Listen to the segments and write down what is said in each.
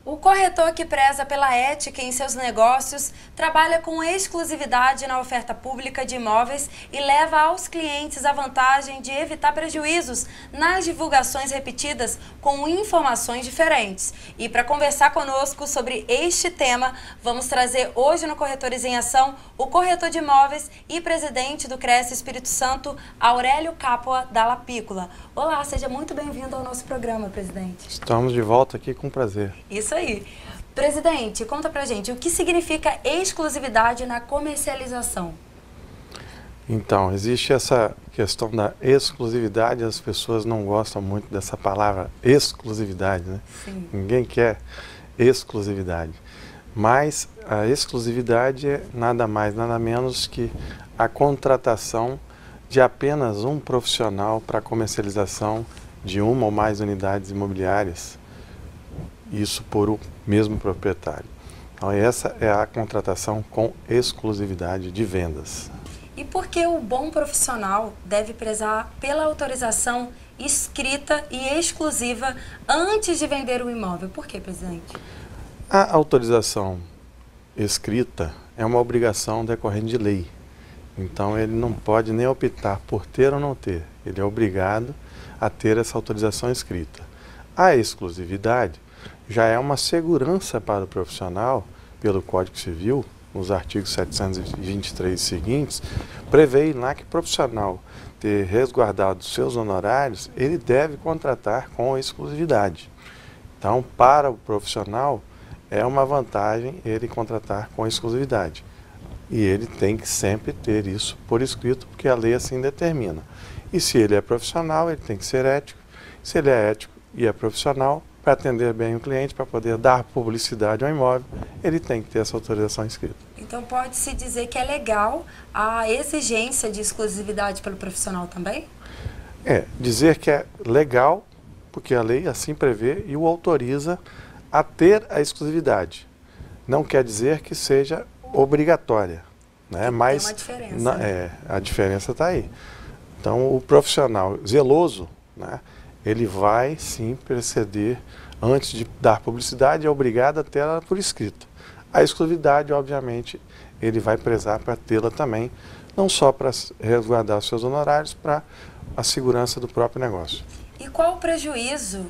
O corretor que preza pela ética em seus negócios trabalha com exclusividade na oferta pública de imóveis e leva aos clientes a vantagem de evitar prejuízos nas divulgações repetidas com informações diferentes. E para conversar conosco sobre este tema, vamos trazer hoje no Corretores em Ação o corretor de imóveis e presidente do Cresce Espírito Santo, Aurélio Capua Dalla Piccola. Olá, seja muito bem-vindo ao nosso programa, presidente. Estamos de volta aqui com prazer. Isso aí. Presidente, conta pra gente, o que significa exclusividade na comercialização? Então, existe essa questão da exclusividade, as pessoas não gostam muito dessa palavra exclusividade, né? Sim. Ninguém quer exclusividade. Mas a exclusividade é nada mais, nada menos que a contratação de apenas um profissional para a comercialização de uma ou mais unidades imobiliárias. Isso por o mesmo proprietário. Então essa é a contratação com exclusividade de vendas. E por que o bom profissional deve prezar pela autorização escrita e exclusiva antes de vender o imóvel? Por que, presidente? A autorização escrita é uma obrigação decorrente de lei. Então ele não pode nem optar por ter ou não ter. Ele é obrigado a ter essa autorização escrita. A exclusividade já é uma segurança para o profissional, pelo Código Civil, nos artigos 723 seguintes, prevê lá que o profissional ter resguardado seus honorários, ele deve contratar com exclusividade. Então, para o profissional, é uma vantagem ele contratar com exclusividade. E ele tem que sempre ter isso por escrito, porque a lei assim determina. E se ele é profissional, ele tem que ser ético. Se ele é ético e é profissional, para atender bem o cliente, para poder dar publicidade ao imóvel, ele tem que ter essa autorização escrita. Então pode-se dizer que é legal a exigência de exclusividade pelo profissional também? Dizer que é legal, porque a lei assim prevê e o autoriza a ter a exclusividade. Não quer dizer que seja obrigatória, né? Mas tem uma diferença. A diferença está aí. Então o profissional zeloso, né? Ele vai sim preceder, antes de dar publicidade, é obrigado a ter ela por escrito. A exclusividade, obviamente, ele vai prezar para tê-la também, não só para resguardar os seus honorários, para a segurança do próprio negócio. E qual o prejuízo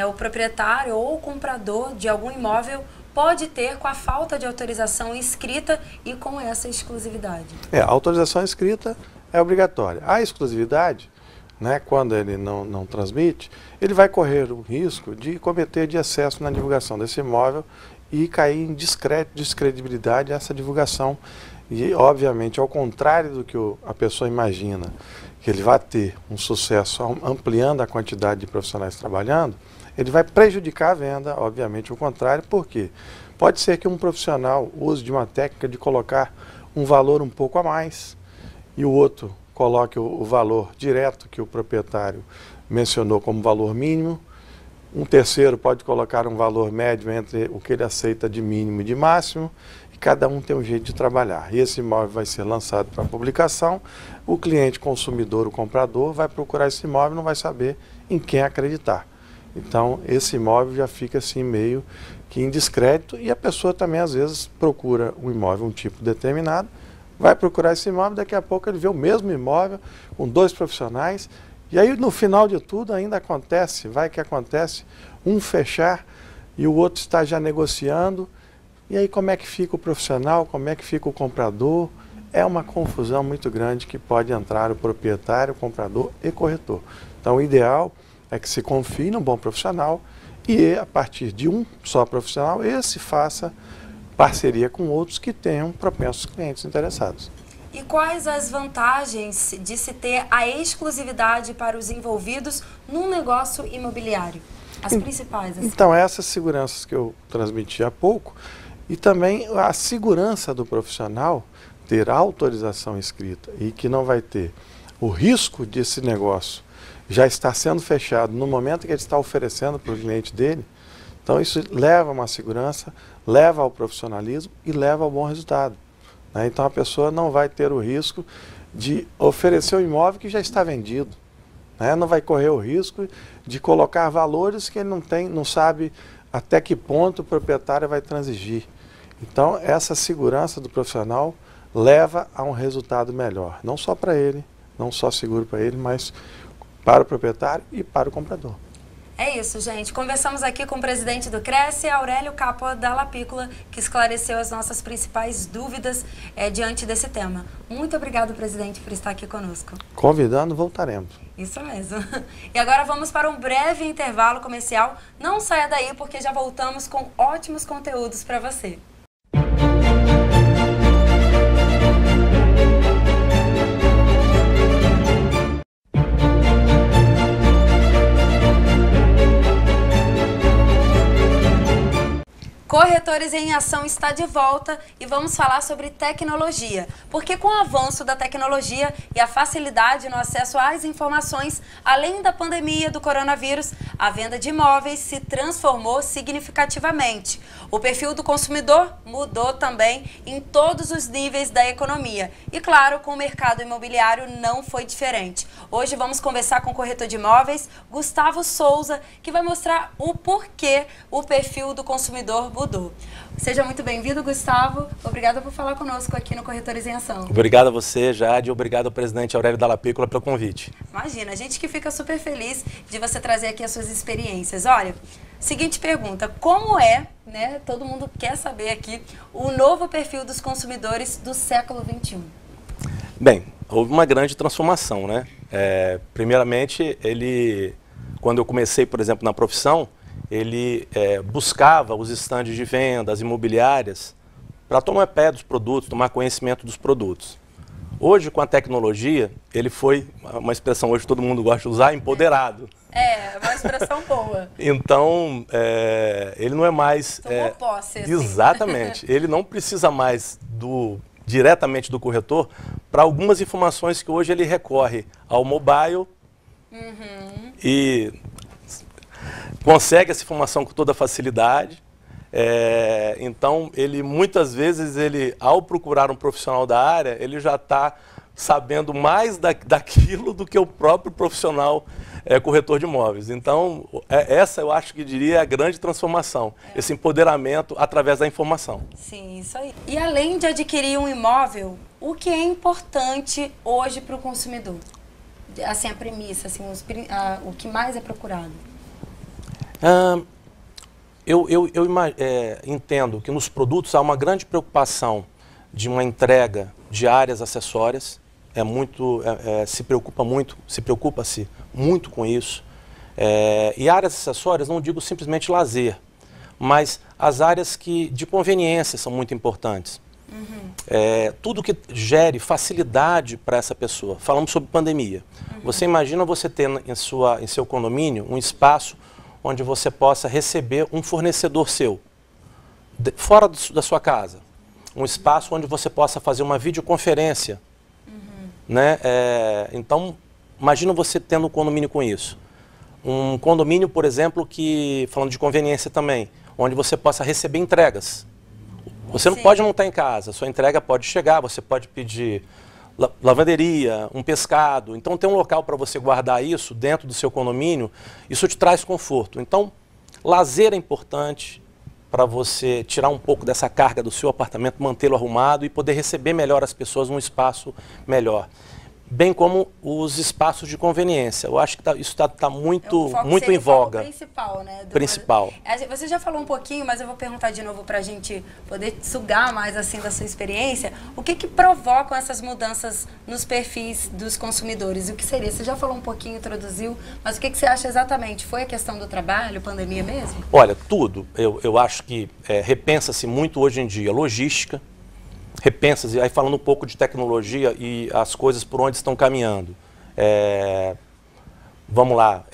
o proprietário ou o comprador de algum imóvel pode ter com a falta de autorização escrita e com essa exclusividade? A autorização escrita é obrigatória. A exclusividade, né, quando ele não transmite, ele vai correr o risco de cometer de excesso na divulgação desse imóvel e cair em descredibilidade essa divulgação. E, obviamente, ao contrário do que a pessoa imagina, que ele vai ter um sucesso ampliando a quantidade de profissionais trabalhando, ele vai prejudicar a venda, obviamente, o contrário, porque pode ser que um profissional use de uma técnica de colocar um valor um pouco a mais e o outro coloque o valor direto que o proprietário mencionou como valor mínimo. Um terceiro pode colocar um valor médio entre o que ele aceita de mínimo e de máximo, e cada um tem um jeito de trabalhar. E esse imóvel vai ser lançado para publicação, o cliente consumidor, o comprador, vai procurar esse imóvel e não vai saber em quem acreditar. Então, esse imóvel já fica assim meio que em descrédito, e a pessoa também às vezes procura um imóvel, um tipo determinado, vai procurar esse imóvel, daqui a pouco ele vê o mesmo imóvel com dois profissionais, e aí no final de tudo ainda acontece, um fechar e o outro está já negociando, e aí como é que fica o profissional, como é que fica o comprador? É uma confusão muito grande que pode entrar o proprietário, o comprador e corretor. Então o ideal é que se confie num bom profissional e a partir de um só profissional, esse faça parceria com outros que tenham propensos clientes interessados. E quais as vantagens de se ter a exclusividade para os envolvidos num negócio imobiliário? As principais. Assim. Então, essas seguranças que eu transmiti há pouco, e também a segurança do profissional ter a autorização escrita e que não vai ter o risco desse negócio já estar sendo fechado no momento que ele está oferecendo para o cliente dele. Então isso leva a uma segurança, leva ao profissionalismo e leva ao bom resultado. Né? Então a pessoa não vai ter o risco de oferecer o imóvel que já está vendido. Né? Não vai correr o risco de colocar valores que ele não sabe até que ponto o proprietário vai transigir. Então, essa segurança do profissional leva a um resultado melhor, não só para ele, não só seguro para ele, mas para o proprietário e para o comprador. É isso, gente. Conversamos aqui com o presidente do Cresce, Aurélio Capua Dalla Piccola, que esclareceu as nossas principais dúvidas diante desse tema. Muito obrigado, presidente, por estar aqui conosco. Convidando, voltaremos. Isso mesmo. E agora vamos para um breve intervalo comercial. Não saia daí, porque já voltamos com ótimos conteúdos para você. Corretores em Ação está de volta e vamos falar sobre tecnologia, porque com o avanço da tecnologia e a facilidade no acesso às informações, além da pandemia do coronavírus, a venda de imóveis se transformou significativamente. O perfil do consumidor mudou também em todos os níveis da economia e, claro, com o mercado imobiliário não foi diferente. Hoje vamos conversar com o corretor de imóveis, Gustavo Souza, que vai mostrar o porquê o perfil do consumidor mudou. Seja muito bem-vindo, Gustavo. Obrigada por falar conosco aqui no Corretores em Ação. Obrigado a você, Jade, e obrigado ao presidente Aurélio Dalla Piccola pelo convite. Imagina, a gente que fica super feliz de você trazer aqui as suas experiências. Olha, seguinte pergunta, como é, né, todo mundo quer saber aqui, o novo perfil dos consumidores do século XXI? Bem, houve uma grande transformação, né? Primeiramente, quando eu comecei, por exemplo, na profissão, ele buscava os estandes de venda, as imobiliárias, para tomar pé dos produtos, tomar conhecimento dos produtos. Hoje, com a tecnologia, ele foi, uma expressão hoje que todo mundo gosta de usar, empoderado. É, uma expressão boa. Então, ele não é mais... Tomou posse, assim. Exatamente. Ele não precisa mais diretamente do corretor para algumas informações que hoje ele recorre ao mobile e consegue essa informação com toda facilidade. Então, muitas vezes, ao procurar um profissional da área, ele já está sabendo mais daquilo do que o próprio profissional corretor de imóveis. Então, essa eu acho que diria a grande transformação, esse empoderamento através da informação. Sim, isso aí. E além de adquirir um imóvel, o que é importante hoje para o consumidor? Assim, a premissa, assim, o que mais é procurado? Eu entendo que nos produtos há uma grande preocupação de uma entrega de áreas acessórias. Se preocupa-se muito com isso. E áreas acessórias, não digo simplesmente lazer, mas as áreas de conveniência são muito importantes. Tudo que gere facilidade para essa pessoa. Falamos sobre pandemia. Você imagina você ter em seu condomínio um espaço onde você possa receber um fornecedor seu, fora da sua casa. Um espaço onde você possa fazer uma videoconferência. Né? Então, imagina você tendo um condomínio com isso. Um condomínio, por exemplo, falando de conveniência também, onde você possa receber entregas. Você não pode montar em casa, sua entrega pode chegar, você pode pedir lavanderia, um pescado. Então, ter um local para você guardar isso dentro do seu condomínio, isso te traz conforto. Então, lazer é importante para você tirar um pouco dessa carga do seu apartamento, mantê-lo arrumado e poder receber melhor as pessoas num espaço melhor. Bem como os espaços de conveniência. Eu acho que isso está muito em voga. O principal, né? Principal. Você já falou um pouquinho, mas eu vou perguntar de novo para a gente poder sugar mais assim da sua experiência. O que provocam essas mudanças nos perfis dos consumidores? O que seria? Você já falou um pouquinho, introduziu, mas o que você acha exatamente? Foi a questão do trabalho, pandemia mesmo? Olha, tudo. Eu acho que repensa-se muito hoje em dia logística. Repensa-se, aí falando um pouco de tecnologia e as coisas por onde estão caminhando. Vamos lá,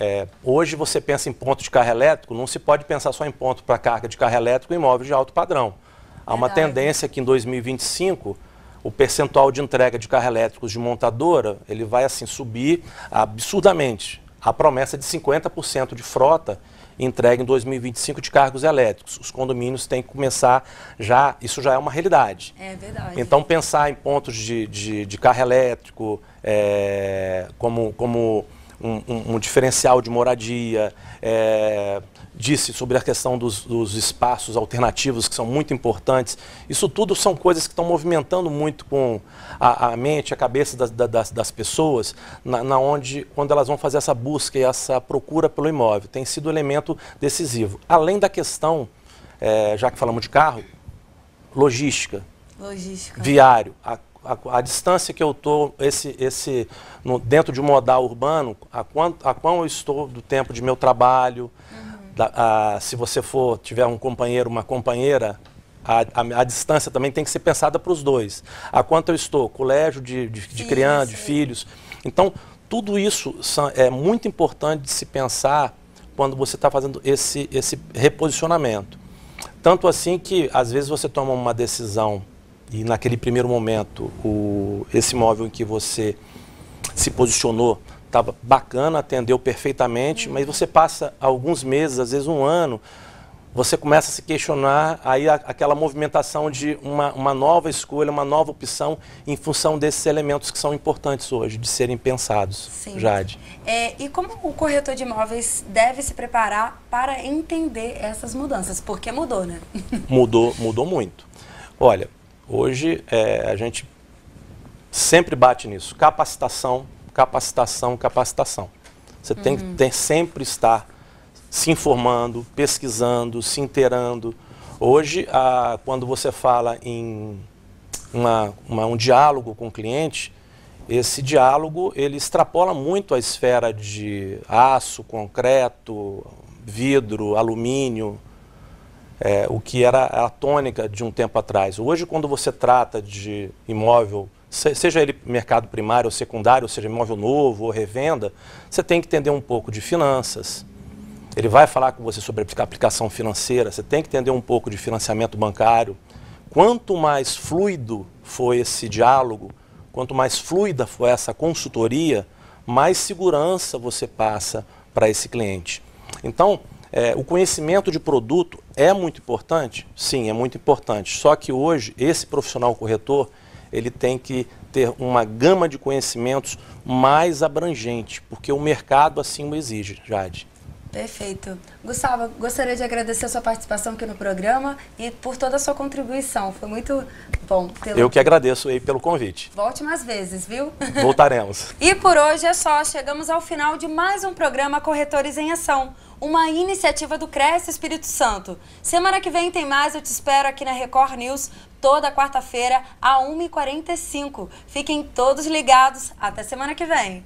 hoje você pensa em ponto de carro elétrico, não se pode pensar só em ponto para carga de carro elétrico em imóveis de alto padrão. Há uma tendência que em 2025 o percentual de entrega de carros elétricos de montadora, ele vai assim subir absurdamente. A promessa de 50% de frota entrega em 2025 de carros elétricos. Os condomínios têm que começar isso já é uma realidade. É verdade. Então, pensar em pontos de carro elétrico como um diferencial de moradia, disse sobre a questão dos espaços alternativos, que são muito importantes. Isso tudo são coisas que estão movimentando muito com a mente, a cabeça das pessoas, quando elas vão fazer essa busca e essa procura pelo imóvel. Tem sido um elemento decisivo. Além da questão, já que falamos de carro, logística. Viário. A distância que eu estou dentro de um modal urbano, a quão eu estou do tempo de meu trabalho, se você tiver um companheiro, uma companheira, a distância também tem que ser pensada para os dois. A quanto eu estou, colégio de criança, de filhos. Então, tudo isso é muito importante de se pensar quando você está fazendo esse reposicionamento. Tanto assim que, às vezes, você toma uma decisão e, naquele primeiro momento, esse imóvel em que você se posicionou estava bacana, atendeu perfeitamente, mas você passa alguns meses, às vezes um ano, você começa a se questionar, aí aquela movimentação de uma nova escolha, uma nova opção em função desses elementos que são importantes hoje, de serem pensados. Sim. Jade. E como o corretor de imóveis deve se preparar para entender essas mudanças? Porque mudou, né? Mudou muito. Olha, hoje a gente sempre bate nisso, capacitação, capacitação, capacitação. Você tem que sempre estar se informando, pesquisando, se inteirando. Hoje, quando você fala em um diálogo com o cliente, esse diálogo ele extrapola muito a esfera de aço, concreto, vidro, alumínio, o que era a tônica de um tempo atrás. Hoje, quando você trata de imóvel, seja ele mercado primário ou secundário, ou seja, imóvel novo ou revenda, você tem que entender um pouco de finanças. Ele vai falar com você sobre a aplicação financeira, você tem que entender um pouco de financiamento bancário. Quanto mais fluido for esse diálogo, quanto mais fluida for essa consultoria, mais segurança você passa para esse cliente. Então, o conhecimento de produto é muito importante? Sim, é muito importante. Só que hoje, esse profissional corretor, ele tem que ter uma gama de conhecimentos mais abrangente, porque o mercado assim o exige, Jade. Perfeito. Gustavo, gostaria de agradecer a sua participação aqui no programa e por toda a sua contribuição. Foi muito bom tê-lo. Eu que agradeço aí pelo convite. Volte mais vezes, viu? Voltaremos. E por hoje é só. Chegamos ao final de mais um programa Corretores em Ação, uma iniciativa do Cresce Espírito Santo. Semana que vem tem mais. Eu te espero aqui na Record News toda quarta-feira, às 1h45. Fiquem todos ligados. Até semana que vem.